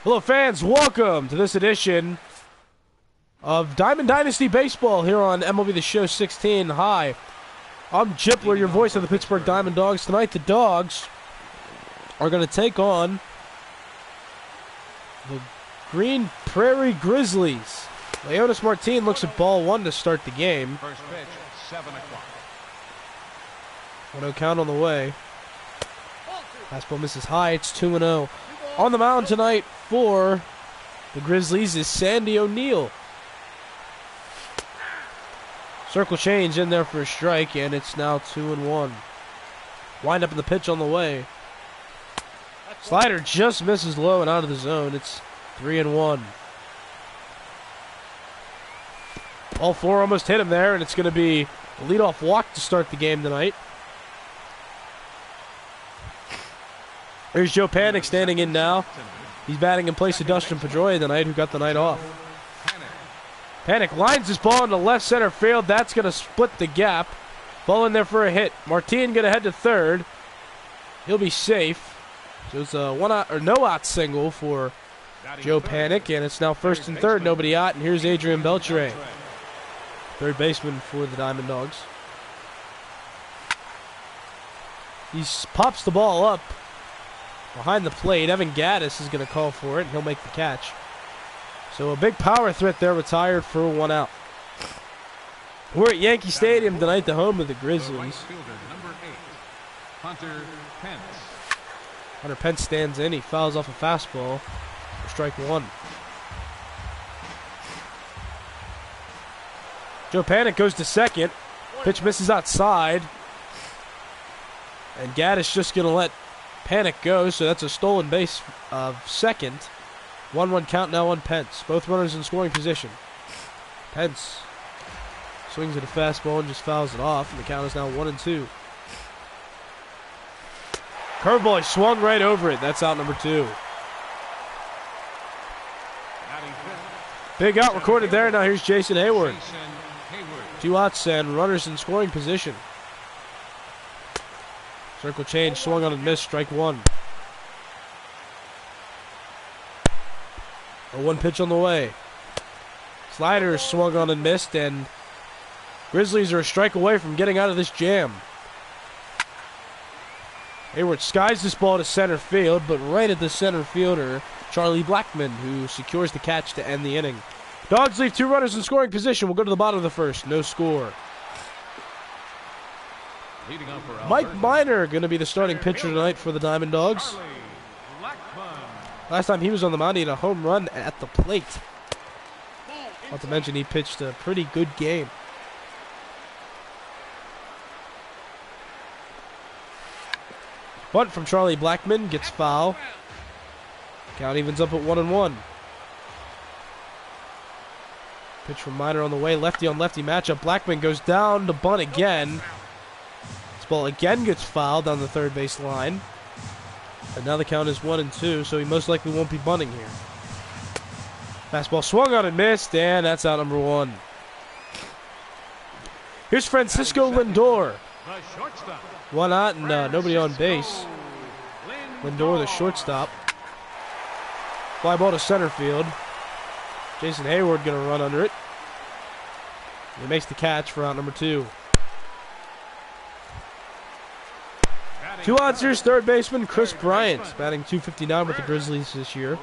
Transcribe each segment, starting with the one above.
Hello fans, welcome to this edition of Diamond Dynasty Baseball here on MLB The Show 16. Hi, I'm Jipler, your voice of the Pittsburgh Diamond Dogs. Tonight the Dogs are going to take on the Green Prairie Grizzlies. Leonis Martin looks at ball one to start the game. First pitch, 7 o'clock. 1-0 count on the way. Fastball misses high, it's 2-0. On the mound tonight for the Grizzlies is Sandy O'Neill. Circle change in there for a strike, and it's now 2-1. Wind up in the pitch on the way. Slider just misses low and out of the zone. It's 3-1. All four almost hit him there, and it's going to be a leadoff walk to start the game tonight. There's Joe Panik standing in now. He's batting in place of Dustin Pedroia tonight, who got the night off. Panik lines his ball into left center field. That's going to split the gap. Ball in there for a hit. Martin going to head to third. He'll be safe. So it's a one-out or no-out single for Joe Panik, and it's now first and third, nobody out. And here's Adrian Beltre, third baseman for the Diamond Dogs. He pops the ball up behind the plate. Evan Gaddis is going to call for it, and he'll make the catch. So a big power threat there, retired for one out. We're at Yankee Stadium tonight, the home of the Grizzlies. Hunter Pence. Hunter Pence stands in. He fouls off a fastball for strike one. Joe Panik goes to second. Pitch misses outside. And Gaddis just going to let Panik go, so that's a stolen base of second. 1-1 count now on Pence. Both runners in scoring position. Pence swings at a fastball and just fouls it off, and the count is now 1-2. Curveball, he swung right over it. That's out number 2. Big out recorded there. Now here's Jason Hayward. 2 outs and runners in scoring position. Circle change, swung on and missed, strike one. A 1 pitch on the way. Slider swung on and missed, and Grizzlies are a strike away from getting out of this jam. Hayward skies this ball to center field, but right at the center fielder, Charlie Blackmon, who secures the catch to end the inning. Dogs leave 2 runners in scoring position. We'll go to the bottom of the first. No score. Mike Minor going to be the starting pitcher tonight for the Diamond Dogs. Last time he was on the mound, he had a home run at the plate. Not to mention he pitched a pretty good game. Bunt from Charlie Blackmon gets foul. Count evens up at 1-1. Pitch from Minor on the way. Lefty on lefty matchup. Blackmon goes down to bunt again. This ball again gets fouled down the third base line. And now the count is 1-2, so he most likely won't be bunting here. Fastball swung on and missed, and that's out number 1. Here's Francisco Lindor. 1 out and nobody on base. Lindor, the shortstop. Fly ball to center field. Jason Hayward going to run under it. He makes the catch for out number 2. 2 outs, here's third baseman Chris Bryant, batting .259 with the Grizzlies this year.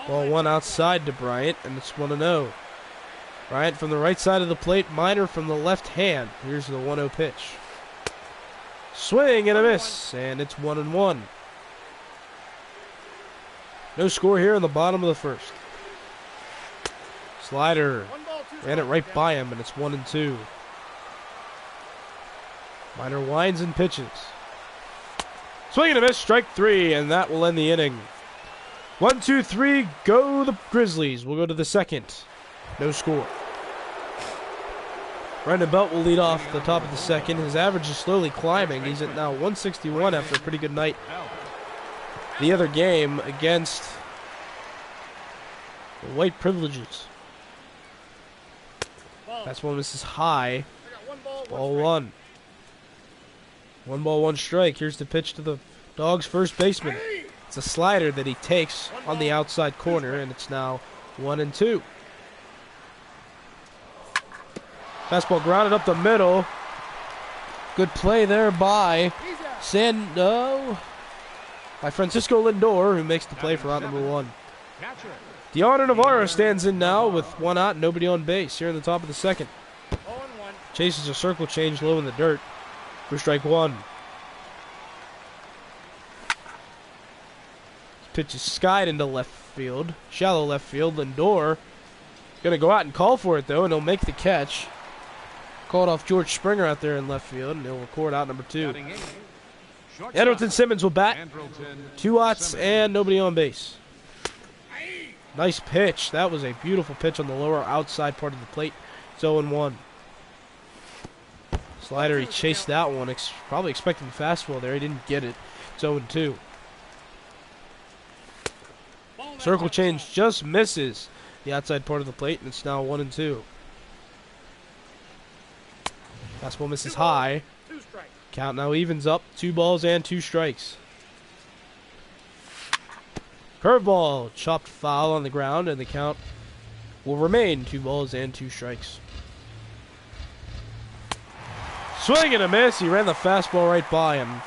Ball 1 outside to Bryant, and it's 1-0. Bryant from the right side of the plate, Minor from the left hand. Here's the 1-0 pitch. Swing and a miss, and it's 1-1. No score here in the bottom of the first. Slider ran it right by him, and it's 1-2. Minor winds and pitches. Swing and a miss, strike 3, and that will end the inning. 1-2-3, go the Grizzlies. We'll go to the second. No score. Brendan Belt will lead off the top of the second. His average is slowly climbing. He's at now 161 after a pretty good night the other game against the White Privileges. That's one misses high. Ball 1. 1 ball, 1 strike. Here's the pitch to the Dawgs, first baseman. It's a slider that he takes on the outside corner, and it's now 1-2. Fastball grounded up the middle. Good play there by by Francisco Lindor, who makes the play for out number 1. Deoner Navarro stands in now with 1 out, nobody on base here in the top of the second. Chases a circle change low in the dirt for strike 1. Pitch is skied into left field, shallow left field. Lindor gonna go out and call for it though, and he'll make the catch. Called off George Springer out there in left field, and he'll record out number 2. Andrelton Simmons will bat. 2 outs and nobody on base. Nice pitch. That was a beautiful pitch on the lower outside part of the plate. It's 0-1. Slider, he chased that one. Probably expecting the fastball there. He didn't get it. It's 0-2. Circle change just misses the outside part of the plate, and it's now 1-2. Fastball misses high. Count now evens up. 2 balls and 2 strikes. Curveball chopped foul on the ground, and the count will remain 2 balls and 2 strikes. Swing and a miss. He ran the fastball right by him.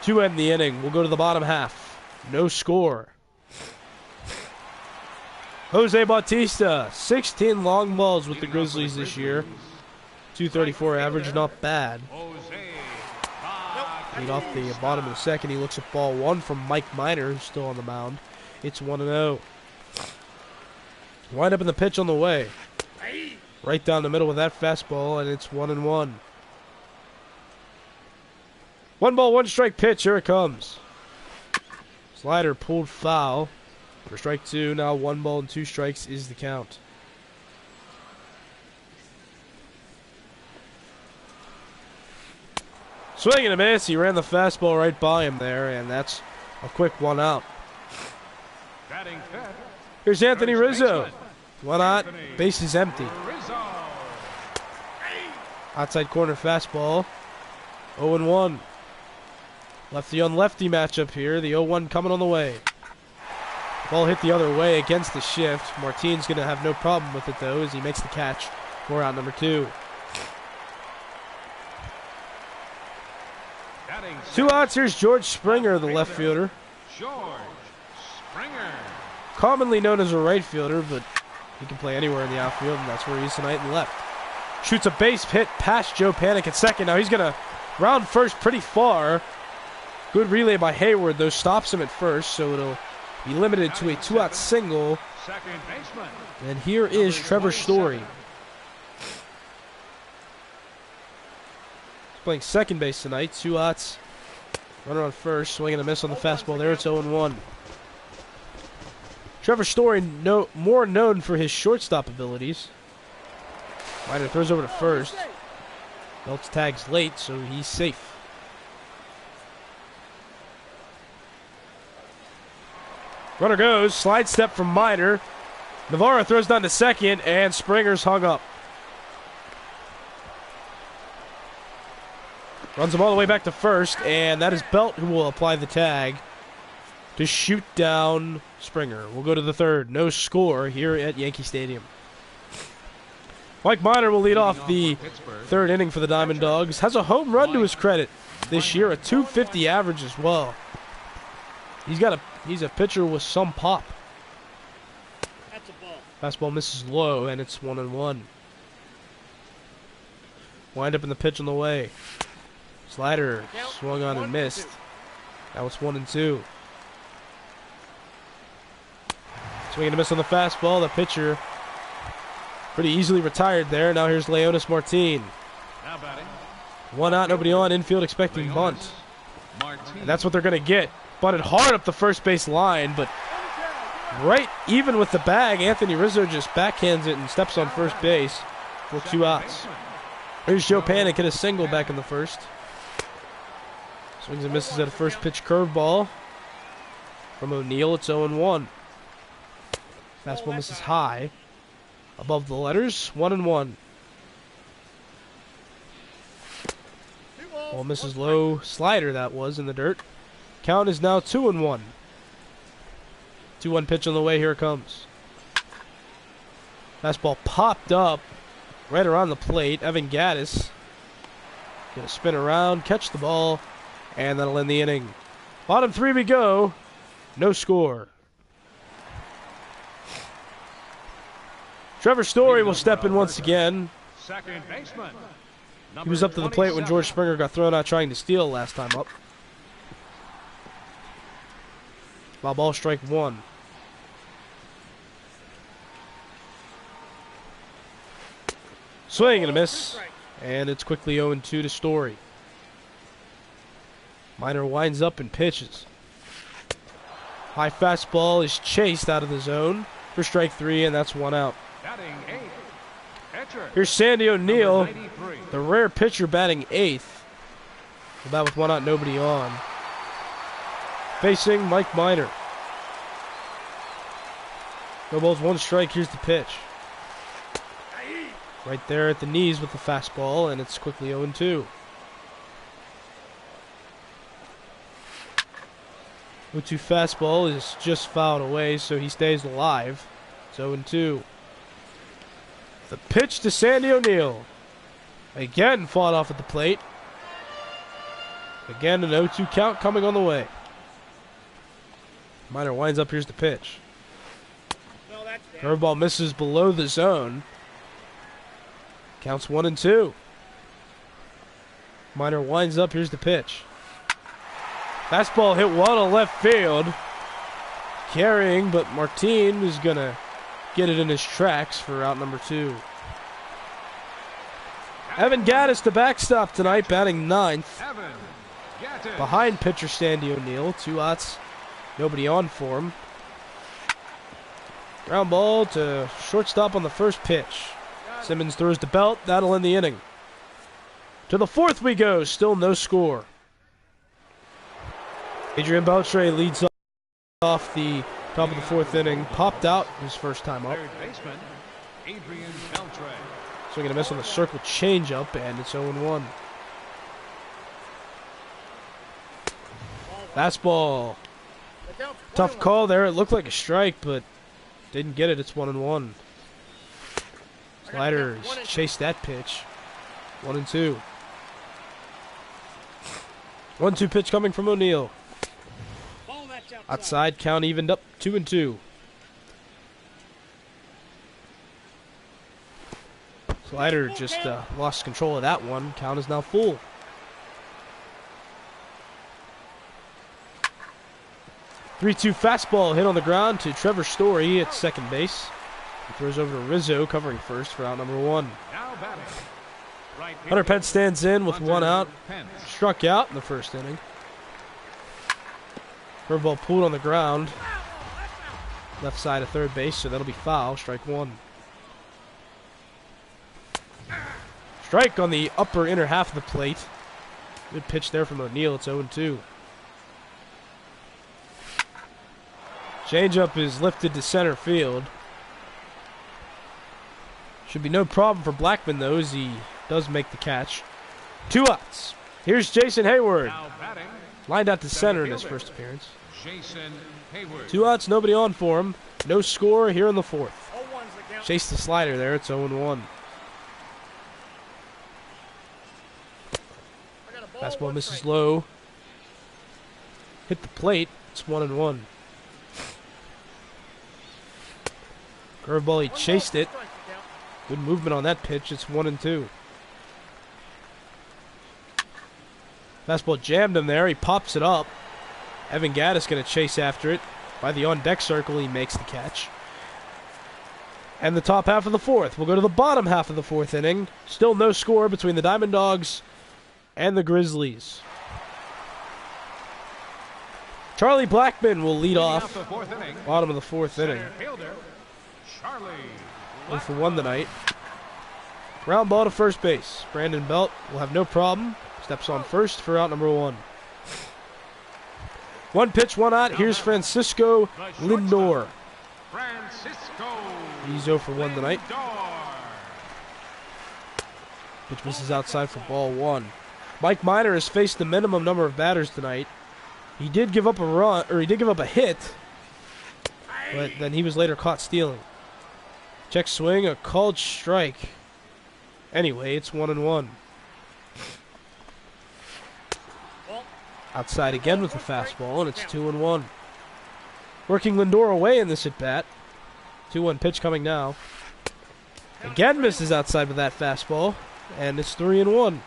To end the inning, we'll go to the bottom half. No score. Jose Bautista, 16 long balls with the Grizzlies this year. 234 average, not bad. Lead off the bottom of the second. He looks at ball 1 from Mike Minor, who's still on the mound. It's 1-0. Wind up in the pitch on the way. Right down the middle with that fastball, and it's 1-1. 1 ball, 1 strike pitch. Here it comes. Slider pulled foul for strike 2. Now 1 ball and 2 strikes is the count. Swing and a miss. He ran the fastball right by him there, and that's a quick 1 out. Here's Anthony Rizzo. 1 out. Base is empty. Outside corner fastball. 0-1. Lefty on lefty matchup here. The 0-1 coming on the way. Ball hit the other way against the shift. Martine's going to have no problem with it though, as he makes the catch for out number 2. 2 outs. Here's George Springer, the left fielder. George Springer. Commonly known as a right fielder, but he can play anywhere in the outfield, and that's where he is tonight in left. Shoots a base hit past Joe Panik at second. Now he's going to round first pretty far. Good relay by Hayward, though, stops him at first, so it'll be limited to a 2-out single. And here is Trevor Story. He's playing second base tonight. 2 outs. Runner on first. Swing and a miss on the fastball there. It's 0-1. Trevor Story, more known for his shortstop abilities. Ryder throws over to first. Belts tags late, so he's safe. Runner goes, slide step from Minor. Navarro throws down to second, and Springer's hung up. Runs him all the way back to first, and that is Belt who will apply the tag to shoot down Springer. We'll go to the third. No score here at Yankee Stadium. Mike Minor will lead off the third inning for the Diamond Dogs. Has a home run to his credit this year, a .250 average as well. He's a pitcher with some pop. That's a ball. Fastball misses low, and it's 1-1. Wind up in the pitch on the way. Slider swung on and missed. Now it's 1-2. Swing and a miss on the fastball. The pitcher pretty easily retired there. Now here's Leonis Martin. 1 out, nobody on. Infield expecting bunt. And that's what they're going to get. Bunted hard up the first base line, but right even with the bag, Anthony Rizzo just backhands it and steps on first base for 2 outs. Here's Joe Panik, hit a single back in the first. Swings and misses at a first pitch curveball from O'Neill. It's 0-1. Fastball misses high above the letters. 1-1. Ball misses low. Slider that was in the dirt. Count is now 2-1. 2-1 pitch on the way. Here it comes. Fastball popped up right around the plate. Evan Gaddis gonna spin around, catch the ball, and that'll end the inning. Bottom 3 we go. No score. Trevor Story will step in once again. Second baseman. He was up to the plate when George Springer got thrown out trying to steal last time up. Foul ball, strike 1. Swing and a miss. And it's quickly 0-2 to Story. Minor winds up and pitches. High fastball is chased out of the zone for strike 3, and that's 1 out. Batting 8th. Pitcher. Here's Sandy O'Neill, Number 93. the rare pitcher batting 8th. The bat with 1 out, nobody on. Facing Mike Minor. No balls, 1 strike. Here's the pitch. Right there at the knees with the fastball, and it's quickly 0-2. 0-2 fastball is just fouled away, so he stays alive. It's 0-2. The pitch to Sandy O'Neill. Again fought off at the plate. Again an 0-2 count coming on the way. Minor winds up, here's the pitch. Curveball misses below the zone. Counts 1-2. Minor winds up, here's the pitch. Fastball hit well to left field. Carrying, but Martin is going to get it in his tracks for out number 2. Evan Gaddis, the backstop tonight, batting 9th. Evan Gaddis. Behind pitcher Sandy O'Neill. 2 outs, nobody on for him. Ground ball to shortstop on the first pitch. Simmons throws the belt. That'll end the inning. To the 4th we go. Still no score. Adrian Beltre leads off the top of the 4th inning. Popped out his first time up. Third baseman, Adrian Beltre. Swinging a miss on the circle changeup, and it's 0-1. Fastball. Tough call there. It looked like a strike, but didn't get it. It's 1-1. Slider chased that pitch. 1-2. 1-2 pitch coming from O'Neill. Outside, count evened up 2-2. Slider just lost control of that one. Count is now full. Three-2 fastball hit on the ground to Trevor Story at second base. He throws over to Rizzo, covering first for out number 1. Now batting. Right Hunter Pence stands in with Hunter 1 out. Pence. Struck out in the first inning. Curveball pulled on the ground. Left side of third base, so that'll be foul. Strike 1. Strike on the upper inner half of the plate. Good pitch there from O'Neill. It's 0-2. Changeup is lifted to center field. Should be no problem for Blackman, though, as he does make the catch. 2 outs. Here's Jason Hayward. Now batting. Lined out to center in his first appearance. Jason Hayward. 2 outs, nobody on for him. No score here in the 4th. Chase the slider there. It's 0-1. Fastball misses low. Hit the plate. It's 1-1. Curveball, he chased it. Good movement on that pitch. It's 1-2. Fastball jammed him there. He pops it up. Evan Gaddis going to chase after it. By the on-deck circle, he makes the catch. And the top half of the 4th. We'll go to the bottom half of the 4th inning. Still no score between the Diamond Dogs and the Grizzlies. Charlie Blackman will lead off. The 4th inning. Bottom of the 4th inning. Center fielder, Charlie. 1 for 1 tonight. Ground ball to first base. Brandon Belt will have no problem. Steps on first for out number 1. 1 pitch, 1 out. Here's Francisco Lindor. Francisco. He's 0 for 1 tonight. Lindor. Pitch misses outside for ball 1. Mike Minor has faced the minimum number of batters tonight. He did give up a run, or he did give up a hit, but then he was later caught stealing. Check swing, a called strike. Anyway, it's 1-1. Outside again with the fastball, and it's 2-1. Working Lindor away in this at bat. 2-1 pitch coming now. Again misses outside with that fastball, and it's 3-1.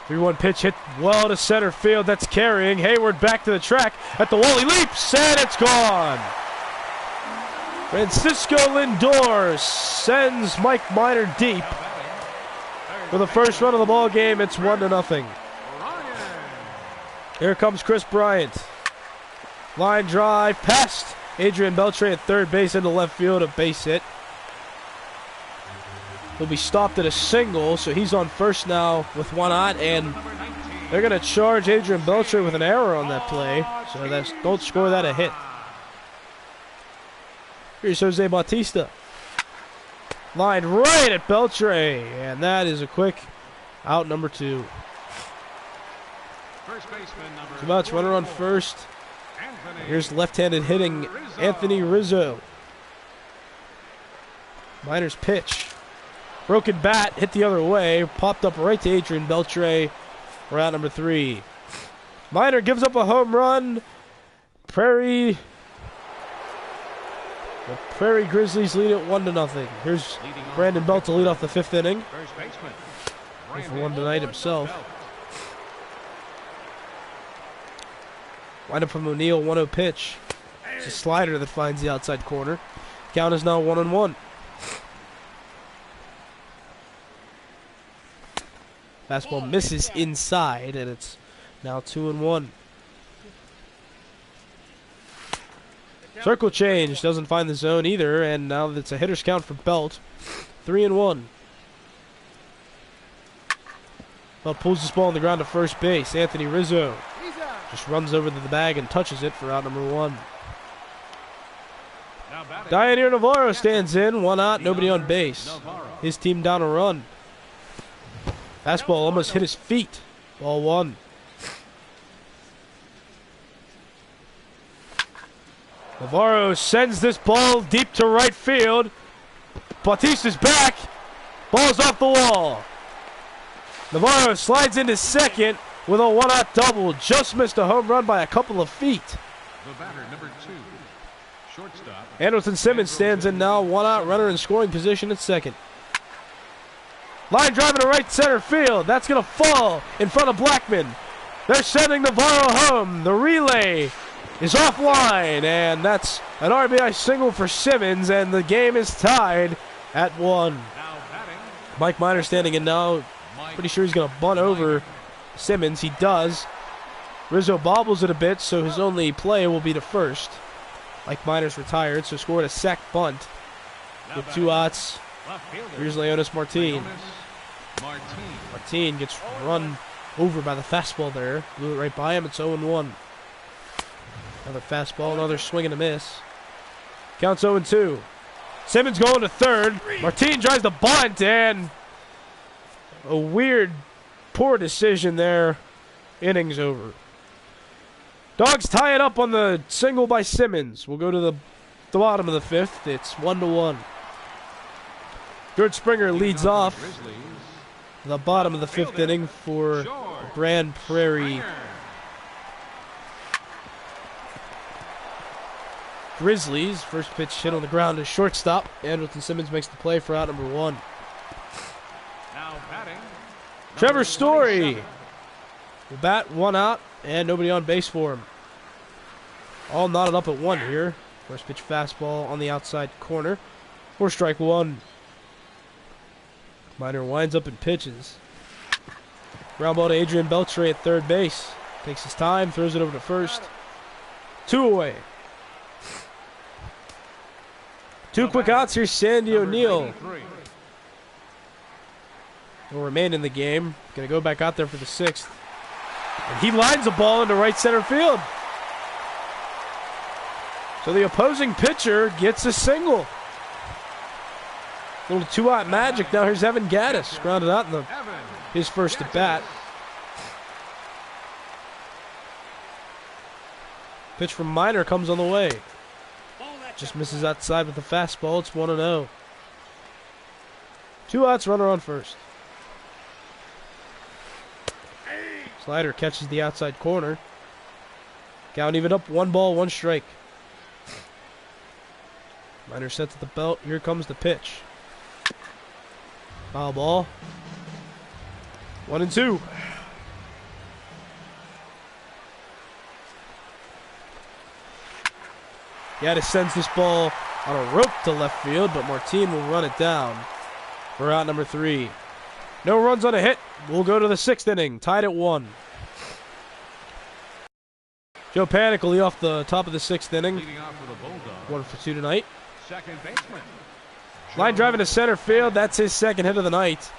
Three-one pitch hit well to center field. That's carrying. Hayward back to the track. At the wall, he leaps, and it's gone. Francisco Lindor sends Mike Minor deep. For the first run of the ball game, it's 1-0. Here comes Chris Bryant. Line drive past Adrian Beltre at third base into left field, a base hit. He'll be stopped at a single, so he's on first now with 1 out, and they're going to charge Adrian Beltre with an error on that play, so don't score that a hit. Here's Jose Bautista. Line right at Beltre, and that is a quick out, number 2. Two outs, runner on first. Here's left-handed hitting Anthony Rizzo. Minor's pitch. Broken bat, hit the other way, popped up right to Adrian Beltre for out number 3. Minor gives up a home run. The Prairie Grizzlies lead it 1-0. Here's Brandon Belt to lead off the 5th inning. Here for one tonight himself. Wind up from O'Neill, 1-0 pitch. It's a slider that finds the outside corner. Count is now 1-1. Fastball misses inside, and it's now 2-1. Circle change, doesn't find the zone either, and now it's a hitter's count for Belt. 3-1. Belt pulls this ball on the ground to first base. Anthony Rizzo just runs over to the bag and touches it for out number 1. Dioneer Navarro stands in, 1 out, nobody on base. His team down a run. Fastball almost hit his feet. Ball 1. Navarro sends this ball deep to right field. Bautista's back. Ball's off the wall. Navarro slides into second with a 1-out double. Just missed a home run by a couple of feet. The batter, number 2, shortstop. Andrelton Simmons stands in now. 1-out runner in scoring position at second. Line driving to right center field. That's going to fall in front of Blackman. They're sending Navarro home. The relay is offline, and that's an RBI single for Simmons, and the game is tied at 1. Mike Minor standing in now. Pretty sure he's going to bunt over Simmons. He does. Rizzo bobbles it a bit, so his only play will be to first. Mike Minor's retired, so scored a sac bunt with 2 outs. Here's Leonis Martin. Martin gets run over by the fastball there. Blew it right by him. It's 0-1. Another fastball, another swing and a miss. Counts 0-2. Simmons going to third. Martin tries to bunt, and a weird, poor decision there. Innings over. Dawgs tie it up on the single by Simmons. We'll go to the bottom of the 5th. It's 1-1. George Springer leads off the bottom of the 5th inning for Grand Prairie Grizzlies. First pitch hit on the ground to shortstop. Andrelton Simmons makes the play for out number 1. Trevor Story will bat, 1 out, and nobody on base for him. All knotted up at 1 here. First pitch fastball on the outside corner for strike 1. Minor winds up and pitches. Ground ball to Adrian Beltre at third base. Takes his time, throws it over to first. 2 away. 2 quick outs. Here's Sandy O'Neill. Will remain in the game. Going to go back out there for the 6th. And he lines the ball into right center field. So the opposing pitcher gets a single. Little 2-out magic. Now here's Evan Gaddis. Grounded out in the his first at bat. Pitch from Minor comes on the way. Just misses outside with the fastball. It's 1-0. 2 outs, runner on first. Slider catches the outside corner. Count even up, 1 ball, 1 strike. Minor sets at the belt. Here comes the pitch. Foul ball. 1-2. Gaddis sends this ball on a rope to left field, but Martin will run it down for out number 3. No runs on a hit. We'll go to the 6th inning, tied at 1. Joe Panik will lead off the top of the 6th inning. 1 for 2 tonight. Second baseman. Line drive into center field. That's his second hit of the night,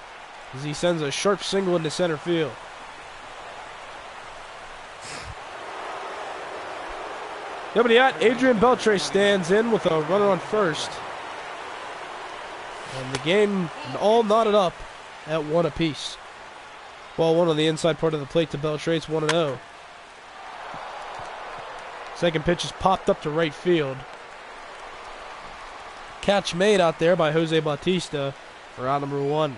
as he sends a sharp single into center field. Nobody out. Adrian Beltre stands in with a runner on first. And the game all knotted up at 1 apiece. Ball 1 on the inside part of the plate to Beltre. It's 1-0. Second pitch is popped up to right field. Catch made out there by Jose Bautista for out number 1.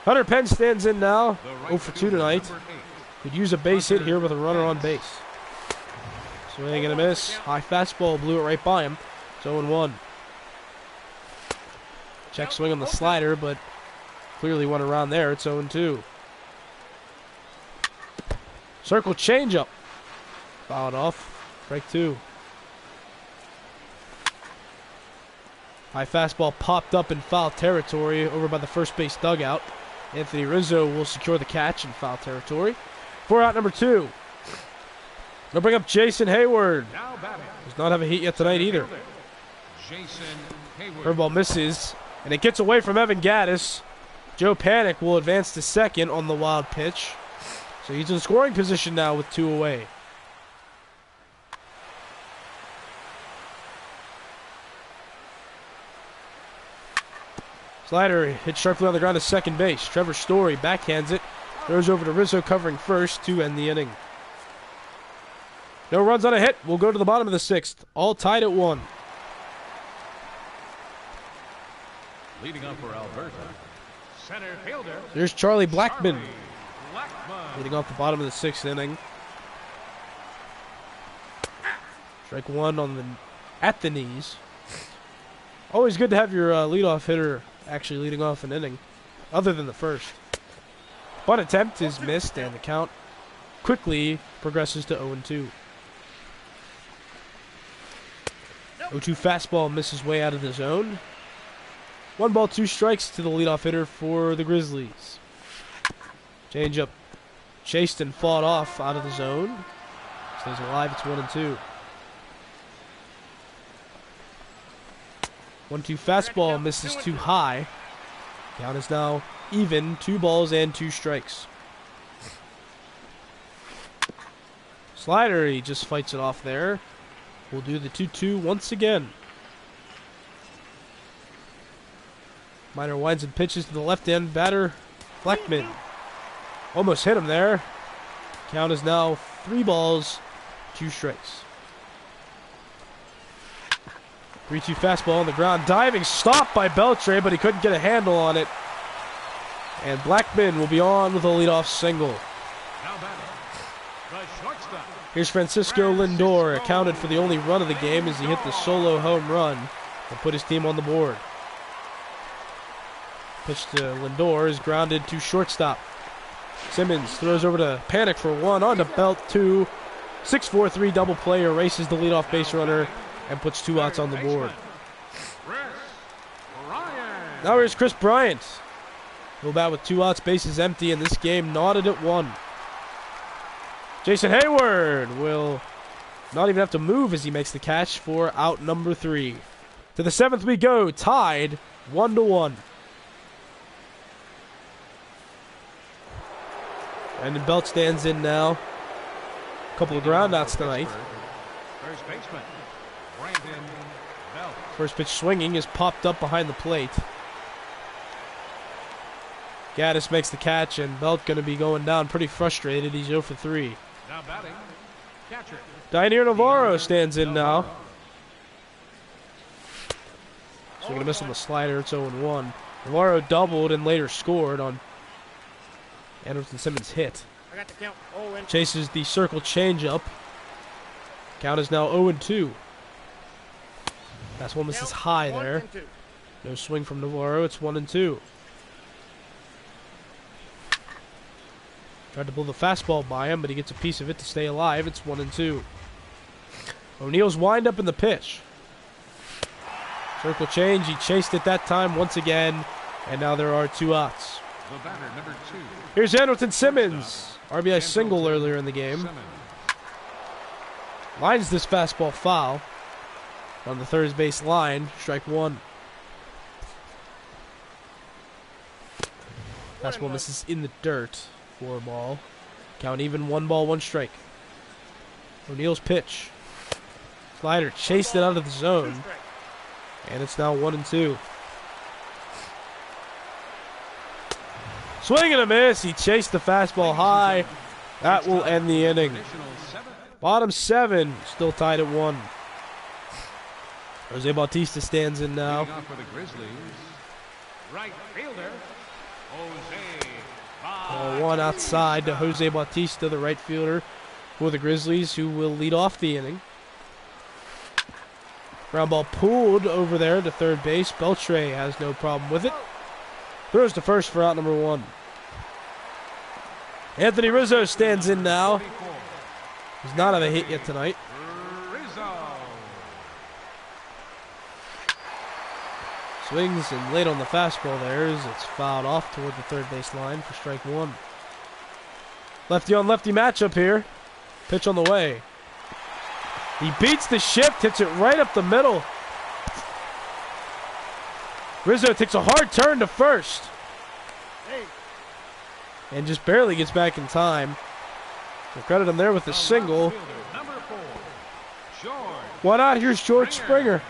Hunter Penn stands in now. 0 for 2 tonight. Could use a base hit here with a runner on base. Swing and a miss. High fastball blew it right by him. It's 0-1. Check swing on the slider, but clearly went around there. It's 0-2. Circle changeup. Fouled off. Strike 2. High fastball popped up in foul territory over by the first base dugout. Anthony Rizzo will secure the catch in foul territory. For out number 2. They'll bring up Jason Hayward. Does not have a heat yet tonight either. Curveball misses, and it gets away from Evan Gaddis. Joe Panik will advance to second on the wild pitch. So he's in scoring position now with 2 away. Slider hit sharply on the ground to second base. Trevor Story backhands it. Throws over to Rizzo covering first to end the inning. No runs on a hit. We'll go to the bottom of the 6th. All tied at 1. Leading up for Alberta, center fielder. There's Charlie Blackmon. Leading off the bottom of the 6th inning. Strike 1 on at the knees. Always good to have your leadoff hitter actually leading off an inning, other than the first. Bunt attempt is missed, and the count quickly progresses to 0-2. 0-2 fastball misses way out of the zone. 1 ball, 2 strikes to the leadoff hitter for the Grizzlies. Changeup chased and fought off out of the zone. Stays alive. It's 1-2. 1-2 fastball misses too high. Count is now even. 2 balls and 2 strikes. Slider, he just fights it off there. We'll do the 2-2 once again. Minor winds and pitches to the left end batter, Blackmon. Almost hit him there. Count is now 3 balls, 2 strikes. 3-2 fastball on the ground. Diving stop by Beltre, but he couldn't get a handle on it. And Blackmon will be on with a leadoff single. Here's Francisco Lindor, accounted for the only run of the game as he hit the solo home run and put his team on the board. Pitch to Lindor is grounded to shortstop. Simmons throws over to Panik for 1, on to Belt 2. 6-4-3 double play erases the leadoff base runner and puts 2 outs on the board. Now here's Chris Bryant. He'll bat with 2 outs, bases empty, and this game knotted at 1. Jason Hayward will not even have to move as he makes the catch for out number 3. To the 7th we go, tied 1-1. Brandon Belt stands in now. A couple of groundouts tonight. First baseman, Brandon Belt. First pitch swinging is popped up behind the plate. Gaddis makes the catch, and Belt going to be going down pretty frustrated. He's 0 for 3. Now batting, catcher. Dainier Navarro stands in now. So we're going to miss on the slider. It's 0-1. Navarro doubled and later scored on Anderson Simmons' hit. I got the count. Oh, and Chases the circle changeup. Count is now 0-2. Fastball misses high there. No swing from Navarro. It's 1-2. Tried to pull the fastball by him, but he gets a piece of it to stay alive. It's 1-2. O'Neill's wind up in the pitch. Circle change. He chased it that time once again, and now there are 2 outs. The batter, number 2. Here's Anderson Simmons. RBI single earlier in the game. Simmons. Lines this fastball foul on the third base line. Strike 1. Fastball misses in the dirt. 4 ball. Count even. 1 ball, 1 strike. O'Neill's pitch. Slider chased it out of the zone. And it's now 1-2. Swing and a miss. He chased the fastball high. That will end the inning. Additional 7. Bottom 7. Still tied at 1. Jose Bautista stands in now. Leading off for the Grizzlies, right fielder, Jose. Ball 1 outside to Jose Bautista, the right fielder for the Grizzlies, who will lead off the inning. Ground ball pulled over there to third base. Beltre has no problem with it. Throws to first for out number 1. Anthony Rizzo stands in now. Does not have a hit yet tonight. Rizzo. Swings and late on the fastball there as it's fouled off toward the third base line for strike 1. Lefty on lefty matchup here. Pitch on the way. He beats the shift, hits it right up the middle. Rizzo takes a hard turn to first. And just barely gets back in time. We'll credit him there with a single. Number 4, George. Why not? Here's George Springer.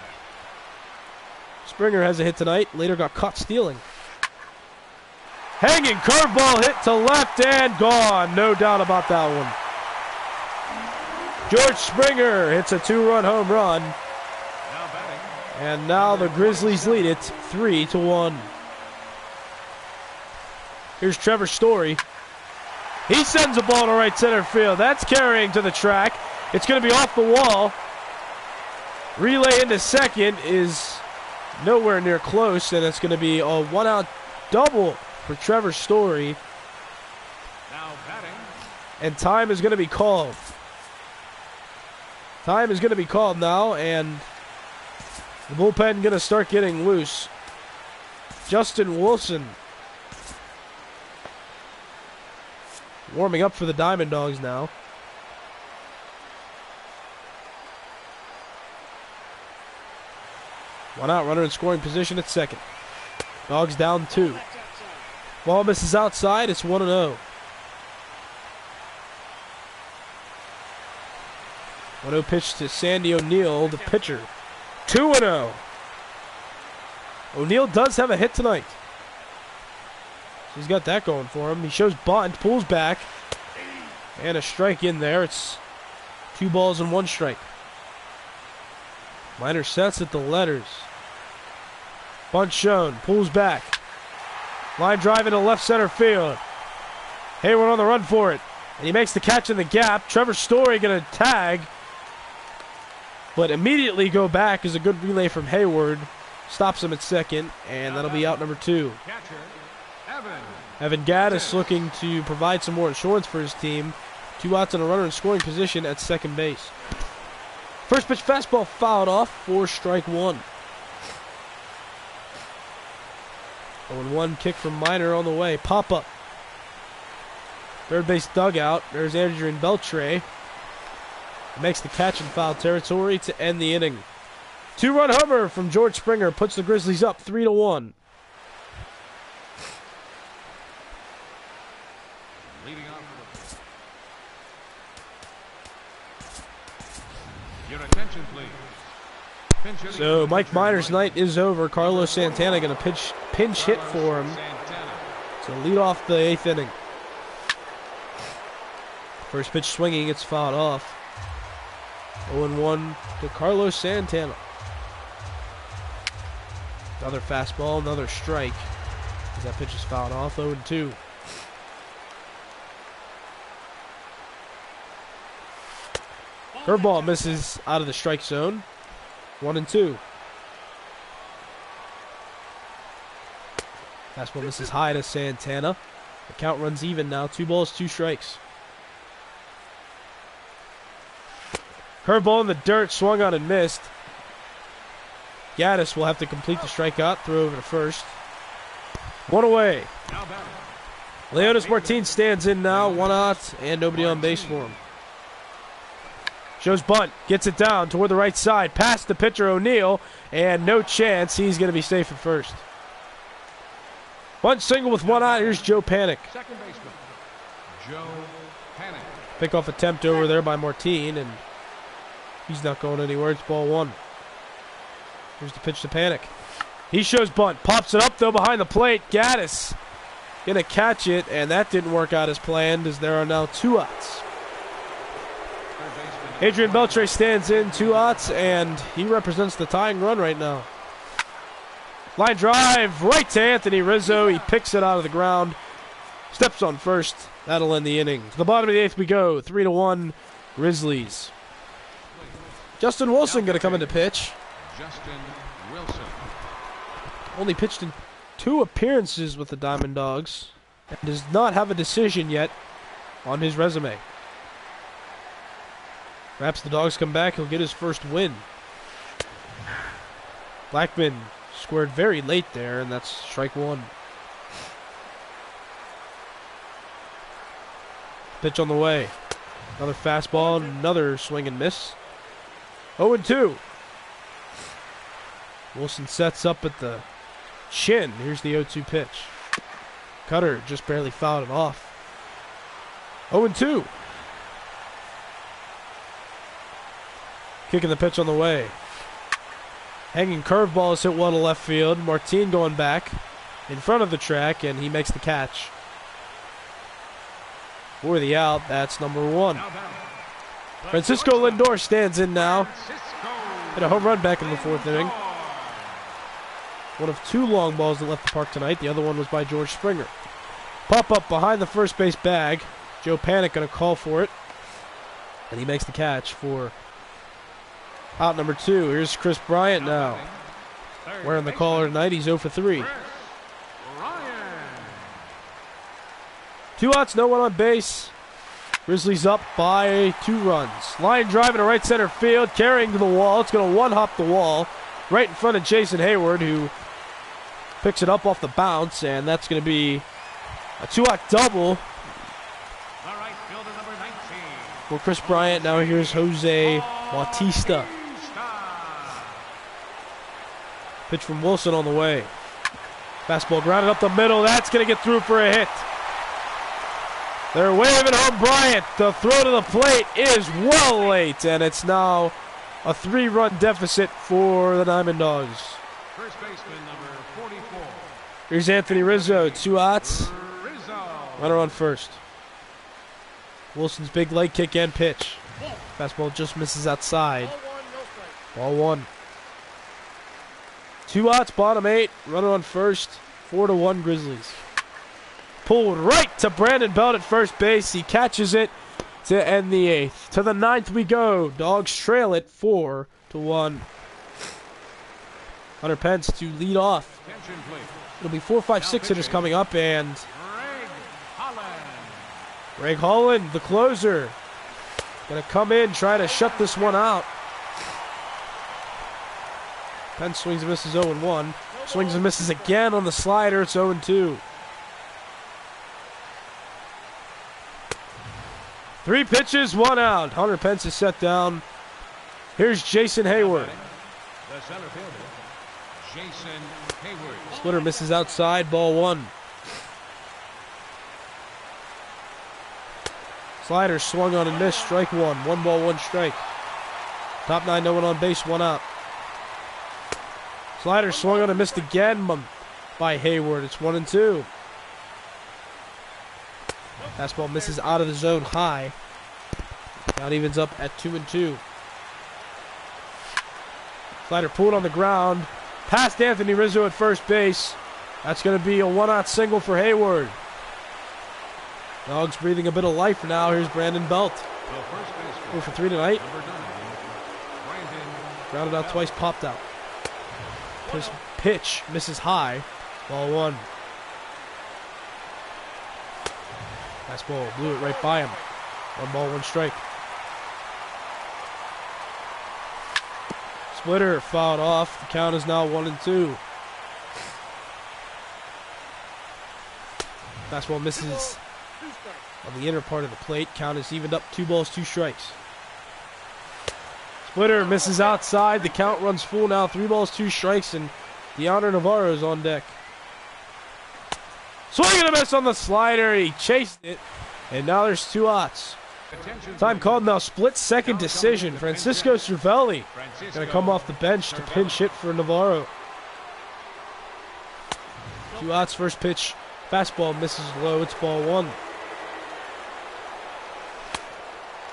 Springer has a hit tonight. Later got caught stealing. Hanging curveball hit to left and gone. No doubt about that one. George Springer hits a 2-run home run. Now batting, And now the Grizzlies lead it 3-1. Here's Trevor Story. He sends a ball to right center field. That's carrying to the track. It's going to be off the wall. Relay into second is nowhere near close, and it's going to be a 1-out double for Trevor Story. now batting, And time is going to be called. Time is going to be called now, and the bullpen going to start getting loose. Justin Wilson warming up for the Diamond Dogs now. One out, runner in scoring position at second. Dogs down 2. Ball misses outside, it's 1-0. 1-0 pitch to Sandy O'Neill, the pitcher. 2-0. O'Neill does have a hit tonight. He's got that going for him. He shows bunt, pulls back, and a strike in there. It's 2 balls and 1 strike. Minor sets at the letters. Bunt shown, pulls back. Line drive into left center field. Hayward on the run for it. And he makes the catch in the gap. Trevor Story going to tag, but immediately go back is a good relay from Hayward. Stops him at second, and that'll be out number 2. catcher, Evan. Evan Gaddis looking to provide some more insurance for his team. 2 outs and a runner in scoring position at second base. First pitch fastball fouled off for strike 1. 0-1 kick from Minor on the way. Pop up. Third base dugout. There's Adrian Beltre. Makes the catch in foul territory to end the inning. 2-run homer from George Springer puts the Grizzlies up 3-1. Leading off. Your attention, please. Pinch hitting So for Mike pitcher, Minor's Mike night is over. Carlos Santana going to pinch hit for him. Santana. So lead off the 8th inning. First pitch swinging, it's fouled off. 0-1 to Carlos Santana. Another fastball, another strike. As that pitch is fouled off, 0-2. Curveball misses out of the strike zone. 1-2. Fastball misses high to Santana. The count runs even now. 2 balls, 2 strikes. Curveball in the dirt, swung on and missed. Gaddis will have to complete the strikeout, throw over to first. 1 away. Leonis Martin stands in now, 1 out, and nobody on base for him. Shows bunt, gets it down toward the right side, past the pitcher O'Neill, and no chance. He's going to be safe at first. Bunt single with 1 out. Here's Joe Panic. Second baseman, Joe Panic. Pickoff attempt over there by Martin, and he's not going anywhere. It's ball 1. Here's the pitch to Panic. He shows bunt, pops it up though behind the plate. Gaddis going to catch it, and that didn't work out as planned, as there are now 2 outs. Adrian Beltre stands in, 2 outs, and he represents the tying run right now. Line drive right to Anthony Rizzo. He picks it out of the ground, steps on first. That'll end the inning. To the bottom of the 8th we go, 3-1 Grizzlies. Justin Wilson going to come into pitch. Justin Wilson. Only pitched in 2 appearances with the Diamond Dogs and does not have a decision yet on his resume. Perhaps the Dogs come back, he'll get his first win. Blackman squared very late there, and that's strike 1. Pitch on the way. Another fastball, another swing and miss. 0-2. Wilson sets up at the chin. Here's the 0-2 pitch. Cutter just barely fouled it off. 0-2. Kicking the pitch on the way. Hanging curveball is hit 1 to left field. Martin going back in front of the track, and he makes the catch. For the out, that's number 1. Francisco Lindor stands in now. Hit a home run back in the 4th inning. One of 2 long balls that left the park tonight. The other one was by George Springer. Pop up behind the first base bag. Joe Panic going to call for it. And he makes the catch for out number 2. Here's Chris Bryant now. Wearing the collar tonight. He's 0 for 3. 2 outs, no one on base. Grizzlies up by 2 runs. Line drive to right center field, carrying to the wall. It's going to one-hop the wall right in front of Jason Hayward, who picks it up off the bounce, and that's going to be a 2-out double for Chris Bryant. Now here's Jose Bautista. Pitch from Wilson on the way. Fastball grounded up the middle. That's going to get through for a hit. They're waving home Bryant. The throw to the plate is well late, and it's now a 3-run deficit for the Diamond Dogs. First baseman number 44. Here's Anthony Rizzo, 2 outs. Runner on first. Wilson's big leg kick and pitch. Fastball just misses outside. Ball 1. 2 outs, bottom 8. Runner on first. 4-1 Grizzlies. Pulled right to Brandon Belt at first base. He catches it to end the 8th. To the 9th we go. Dogs trail it 4-1. Hunter Pence to lead off. It'll be 4, 5, 6 hitters coming up, and Greg Holland, the closer, gonna come in, try to shut this one out. Pence swings and misses 0-1. Swings and misses again on the slider. It's 0-2. 3 pitches, 1 out. Hunter Pence is set down. Here's Jason Hayward. The center fielder, Jason Hayward. Splitter misses outside, ball 1. Slider swung on and missed, strike 1. 1 ball, 1 strike. Top 9, no one on base, 1 out. Slider swung on and missed again by Hayward. It's 1-2. Fastball misses out of the zone high. Count evens up at 2-2. Slider pulled on the ground. Past Anthony Rizzo at first base. That's going to be a one-out single for Hayward. Dawgs breathing a bit of life now. Here's Brandon Belt. 4 for 3 tonight. Grounded out twice, popped out. Pitch misses high. Ball 1. Fastball blew it right by him. 1 ball, 1 strike. Splitter fouled off. The count is now 1-2. Fastball misses on the inner part of the plate. Count is evened up. 2 balls, 2 strikes. Splitter misses outside. The count runs full now. 3 balls, 2 strikes, and DeAndre Navarro is on deck. Swing and a miss on the slider. He chased it, and now there's 2 outs. Time called now. Split second decision. Francisco Cervelli going to come off the bench to pinch hit for Navarro. 2 outs. First pitch. Fastball misses low. It's ball 1.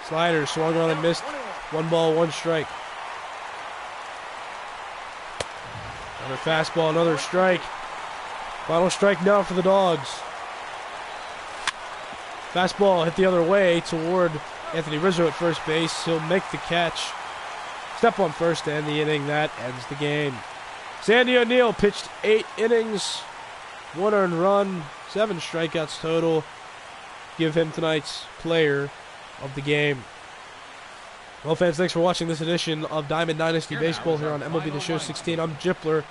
Slider swung on and missed. 1 ball, 1 strike. Another fastball, another strike. Final strike now for the Dawgs. Fastball hit the other way toward Anthony Rizzo at first base. He'll make the catch. Step on first to end the inning. That ends the game. Sandy O'Neill pitched 8 innings, 1 earned run, 7 strikeouts total. Give him tonight's player of the game. Well, fans, thanks for watching this edition of Diamond Dynasty Baseball here on MLB The Show 16. I'm Jipler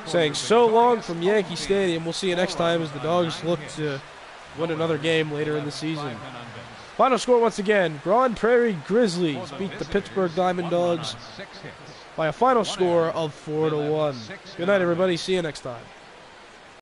saying so long from Yankee Stadium. We'll see you next time as the Dawgs look to win another game later in the season. Final score once again, Grand Prairie Grizzlies beat the Pittsburgh Diamond Dogs by a final score of 4-1. Good night, everybody. See you next time.